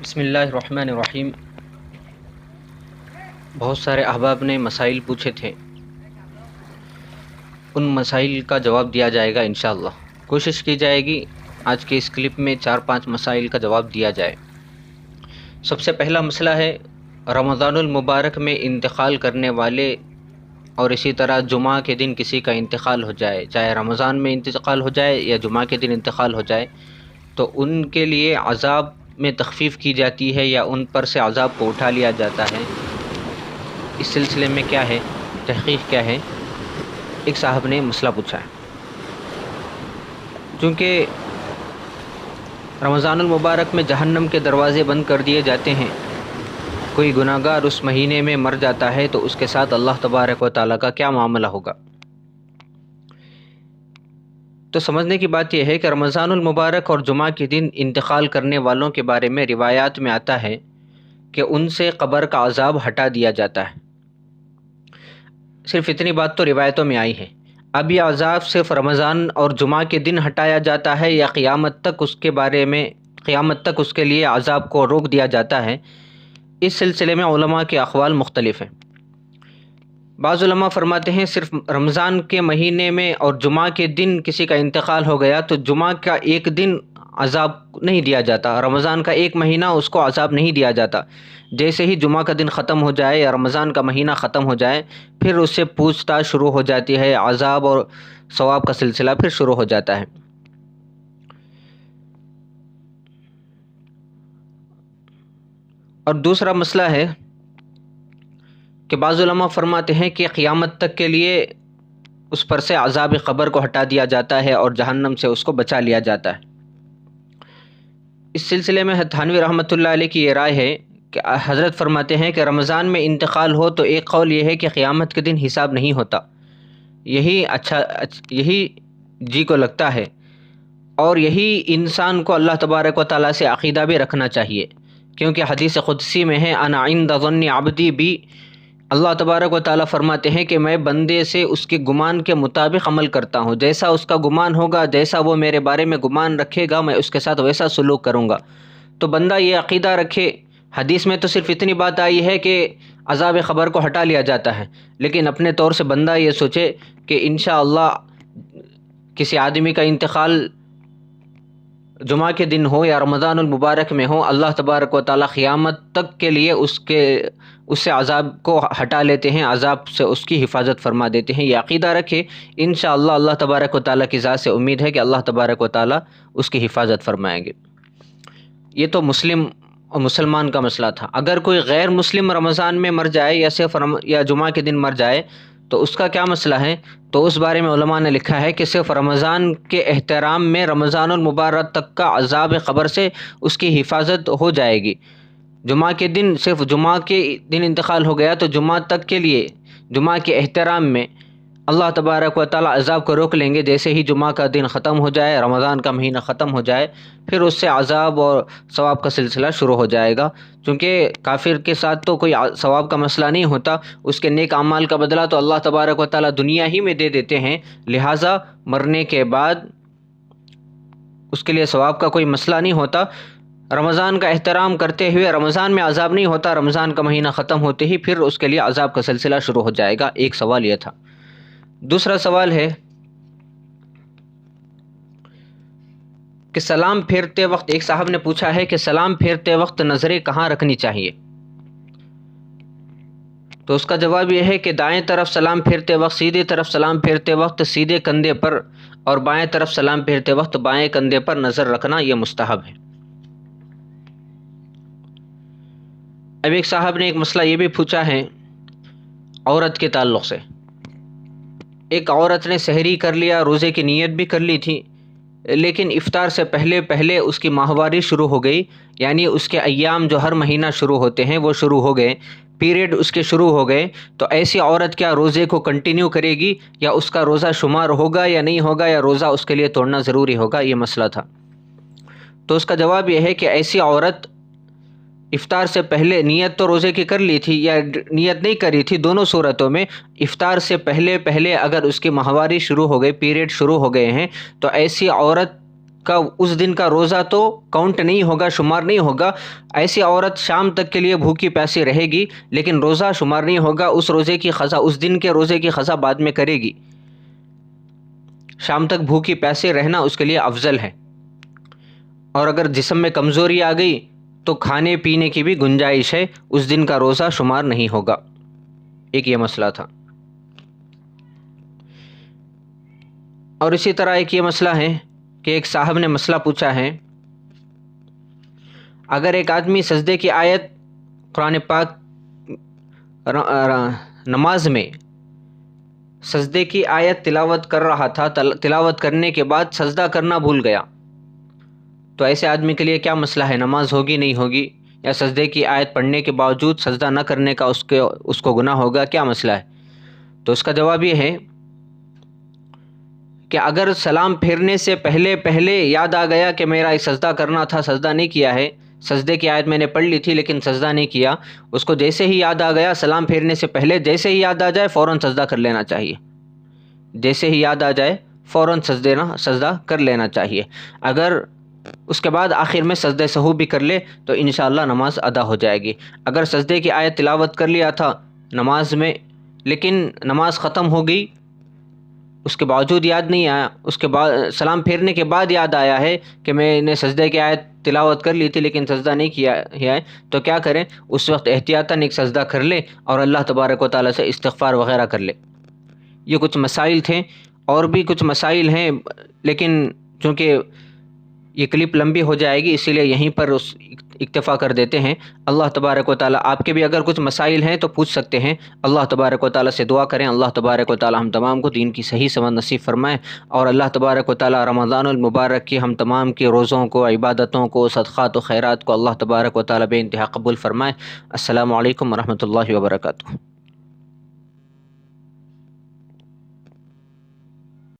بسم اللہ الرحمن الرحیم۔ بہت سارے احباب نے مسائل پوچھے تھے، ان مسائل کا جواب دیا جائے گا انشاءاللہ۔ کوشش کی جائے گی آج کے اس کلپ میں 4-5 مسائل کا جواب دیا جائے۔ سب سے پہلا مسئلہ ہے رمضان المبارک میں انتقال کرنے والے اور اسی طرح جمعہ کے دن کسی کا انتقال ہو جائے، چاہے رمضان میں انتقال ہو جائے یا جمعہ کے دن انتقال ہو جائے، تو ان کے لیے عذاب میں تخفیف کی جاتی ہے یا ان پر سے عذاب کو اٹھا لیا جاتا ہے؟ اس سلسلے میں کیا ہے، تحقیق کیا ہے؟ ایک صاحب نے مسئلہ پوچھا ہے۔ چونکہ رمضان المبارک میں جہنم کے دروازے بند کر دیے جاتے ہیں، کوئی گناہ گار اس مہینے میں مر جاتا ہے تو اس کے ساتھ اللہ تبارک و تعالیٰ کا کیا معاملہ ہوگا؟ تو سمجھنے کی بات یہ ہے کہ رمضان المبارک اور جمعہ کے دن انتقال کرنے والوں کے بارے میں روایات میں آتا ہے کہ ان سے قبر کا عذاب ہٹا دیا جاتا ہے۔ صرف اتنی بات تو روایتوں میں آئی ہے۔ اب یہ عذاب صرف رمضان اور جمعہ کے دن ہٹایا جاتا ہے یا قیامت تک اس کے لیے عذاب کو روک دیا جاتا ہے؟ اس سلسلے میں علماء کے اقوال مختلف ہیں۔ بعض علماء فرماتے ہیں صرف رمضان کے مہینے میں اور جمعہ کے دن کسی کا انتقال ہو گیا تو جمعہ کا ایک دن عذاب نہیں دیا جاتا، رمضان کا ایک مہینہ اس کو عذاب نہیں دیا جاتا۔ جیسے ہی جمعہ کا دن ختم ہو جائے یا رمضان کا مہینہ ختم ہو جائے، پھر اس سے پوچھ تاچھ شروع ہو جاتی ہے، عذاب اور ثواب کا سلسلہ پھر شروع ہو جاتا ہے۔ اور دوسرا مسئلہ ہے کہ بعض علماء فرماتے ہیں کہ قیامت تک کے لیے اس پر سے عذاب قبر کو ہٹا دیا جاتا ہے اور جہنم سے اس کو بچا لیا جاتا ہے۔ اس سلسلے میں تھانوی رحمۃ اللہ علیہ کی یہ رائے ہے کہ حضرت فرماتے ہیں کہ رمضان میں انتقال ہو تو ایک قول یہ ہے کہ قیامت کے دن حساب نہیں ہوتا، یہی جی کو لگتا ہے، اور یہی انسان کو اللہ تبارک و تعالیٰ سے عقیدہ بھی رکھنا چاہیے، کیونکہ حدیث قدسی میں ہے انا عند ظن عبدی بی، اللہ تبارک و تعالیٰ فرماتے ہیں کہ میں بندے سے اس کے گمان کے مطابق عمل کرتا ہوں، جیسا اس کا گمان ہوگا، جیسا وہ میرے بارے میں گمان رکھے گا، میں اس کے ساتھ ویسا سلوک کروں گا۔ تو بندہ یہ عقیدہ رکھے۔ حدیث میں تو صرف اتنی بات آئی ہے کہ عذاب قبر کو ہٹا لیا جاتا ہے، لیکن اپنے طور سے بندہ یہ سوچے کہ انشاءاللہ کسی آدمی کا انتقال جمعہ کے دن ہو یا رمضان المبارک میں ہو، اللہ تبارک و تعالیٰ قیامت تک کے لیے اس سے عذاب کو ہٹا لیتے ہیں، عذاب سے اس کی حفاظت فرما دیتے ہیں۔ یہ عقیدہ رکھے، انشاءاللہ اللہ تبارک و تعالیٰ کی ذات سے امید ہے کہ اللہ تبارک و تعالیٰ اس کی حفاظت فرمائیں گے۔ یہ تو مسلم اور مسلمان کا مسئلہ تھا۔ اگر کوئی غیر مسلم رمضان میں مر جائے یا جمعہ کے دن مر جائے تو اس کا کیا مسئلہ ہے؟ تو اس بارے میں علماء نے لکھا ہے کہ صرف رمضان کے احترام میں رمضان المبارک تک کا عذاب قبر سے اس کی حفاظت ہو جائے گی۔ جمعہ کے دن صرف جمعہ کے دن انتقال ہو گیا تو جمعہ تک کے لیے جمعہ کے احترام میں اللہ تبارک و تعالیٰ عذاب کو روک لیں گے۔ جیسے ہی جمعہ کا دن ختم ہو جائے، رمضان کا مہینہ ختم ہو جائے، پھر اس سے عذاب اور ثواب کا سلسلہ شروع ہو جائے گا، چونکہ کافر کے ساتھ تو کوئی ثواب کا مسئلہ نہیں ہوتا، اس کے نیک اعمال کا بدلہ تو اللہ تبارک و تعالیٰ دنیا ہی میں دے دیتے ہیں، لہٰذا مرنے کے بعد اس کے لیے ثواب کا کوئی مسئلہ نہیں ہوتا۔ رمضان کا احترام کرتے ہوئے رمضان میں عذاب نہیں ہوتا، رمضان کا مہینہ ختم ہوتے ہی پھر اس کے لیے عذاب کا سلسلہ شروع ہو جائے گا۔ ایک سوال یہ تھا۔ دوسرا سوال ہے کہ سلام پھیرتے وقت، ایک صاحب نے پوچھا ہے کہ سلام پھیرتے وقت نظریں کہاں رکھنی چاہیے؟ تو اس کا جواب یہ ہے کہ دائیں طرف سلام پھیرتے وقت، سیدھی طرف سلام پھیرتے وقت سیدھے کندھے پر، اور بائیں طرف سلام پھیرتے وقت بائیں کندھے پر نظر رکھنا یہ مستحب ہے۔ اب ایک صاحب نے ایک مسئلہ یہ بھی پوچھا ہے عورت کے تعلق سے۔ ایک عورت نے سحری کر لیا، روزے کی نیت بھی کر لی تھی، لیکن افطار سے پہلے اس کی ماہواری شروع ہو گئی، یعنی اس کے ایام جو ہر مہینہ شروع ہوتے ہیں وہ شروع ہو گئے، پیریڈ اس کے شروع ہو گئے، تو ایسی عورت کیا روزے کو کنٹینیو کرے گی، یا اس کا روزہ شمار ہوگا یا نہیں ہوگا، یا روزہ اس کے لیے توڑنا ضروری ہوگا؟ یہ مسئلہ تھا۔ تو اس کا جواب یہ ہے کہ ایسی عورت افطار سے پہلے نیت تو روزے کی کر لی تھی یا نیت نہیں کری تھی، دونوں صورتوں میں افطار سے پہلے اگر اس کی ماہواری شروع ہو گئی، پیریڈ شروع ہو گئے ہیں، تو ایسی عورت کا اس دن کا روزہ تو کاؤنٹ نہیں ہوگا، شمار نہیں ہوگا۔ ایسی عورت شام تک کے لیے بھوکی پیاسی رہے گی لیکن روزہ شمار نہیں ہوگا، اس روزے کی قضا، اس دن کے روزے کی قضا بعد میں کرے گی۔ شام تک بھوکی پیاسے رہنا اس کے لیے افضل ہے۔ اور اگر جسم میں کمزوری آ گئی تو کھانے پینے کی بھی گنجائش ہے، اس دن کا روزہ شمار نہیں ہوگا۔ ایک یہ مسئلہ تھا۔ اور اسی طرح ایک یہ مسئلہ ہے کہ ایک صاحب نے مسئلہ پوچھا ہے، اگر ایک آدمی سجدے کی آیت قرآن پاک نماز میں سجدے کی آیت تلاوت کر رہا تھا، تلاوت کرنے کے بعد سجدہ کرنا بھول گیا، تو ایسے آدمی کے لیے کیا مسئلہ ہے؟ نماز ہوگی نہیں ہوگی؟ یا سجدے کی آیت پڑھنے کے باوجود سجدہ نہ کرنے کا اس کو گناہ ہوگا؟ کیا مسئلہ ہے؟ تو اس کا جواب یہ ہے کہ اگر سلام پھیرنے سے پہلے یاد آ گیا کہ میرا سجدہ کرنا تھا، سجدہ نہیں کیا ہے، سجدے کی آیت میں نے پڑھ لی تھی لیکن سجدہ نہیں کیا، اس کو جیسے ہی یاد آ گیا، سلام پھیرنے سے پہلے جیسے ہی یاد آ جائے فوراً سجدہ کر لینا چاہیے۔ جیسے ہی یاد آ جائے فوراً سجدہ کر لینا چاہیے۔ اگر اس کے بعد آخر میں سجدہ سہو بھی کر لے تو انشاءاللہ نماز ادا ہو جائے گی۔ اگر سجدے کی آیت تلاوت کر لیا تھا نماز میں لیکن نماز ختم ہو گئی، اس کے باوجود یاد نہیں آیا، اس کے بعد سلام پھیرنے کے بعد یاد آیا ہے کہ میں نے سجدے کی آیت تلاوت کر لی تھی لیکن سجدہ نہیں کیا ہے، تو کیا کریں؟ اس وقت احتیاطاً ایک سجدہ کر لے اور اللہ تبارک و تعالیٰ سے استغفار وغیرہ کر لے۔ یہ کچھ مسائل تھے، اور بھی کچھ مسائل ہیں لیکن چونکہ یہ کلپ لمبی ہو جائے گی اسی لیے یہیں پر اکتفا کر دیتے ہیں۔ اللہ تبارک و تعالیٰ، آپ کے بھی اگر کچھ مسائل ہیں تو پوچھ سکتے ہیں۔ اللہ تبارک و تعالیٰ سے دعا کریں، اللہ تبارک و تعالیٰ ہم تمام کو دین کی صحیح سمجھ نصیب فرمائے، اور اللہ تبارک و تعالیٰ رمضان المبارک کی ہم تمام کے روزوں کو، عبادتوں کو، صدقات و خیرات کو اللہ تبارک و تعالیٰ بے انتہا قبول فرمائے۔ السلام علیکم ورحمۃ اللہ وبرکاتہ۔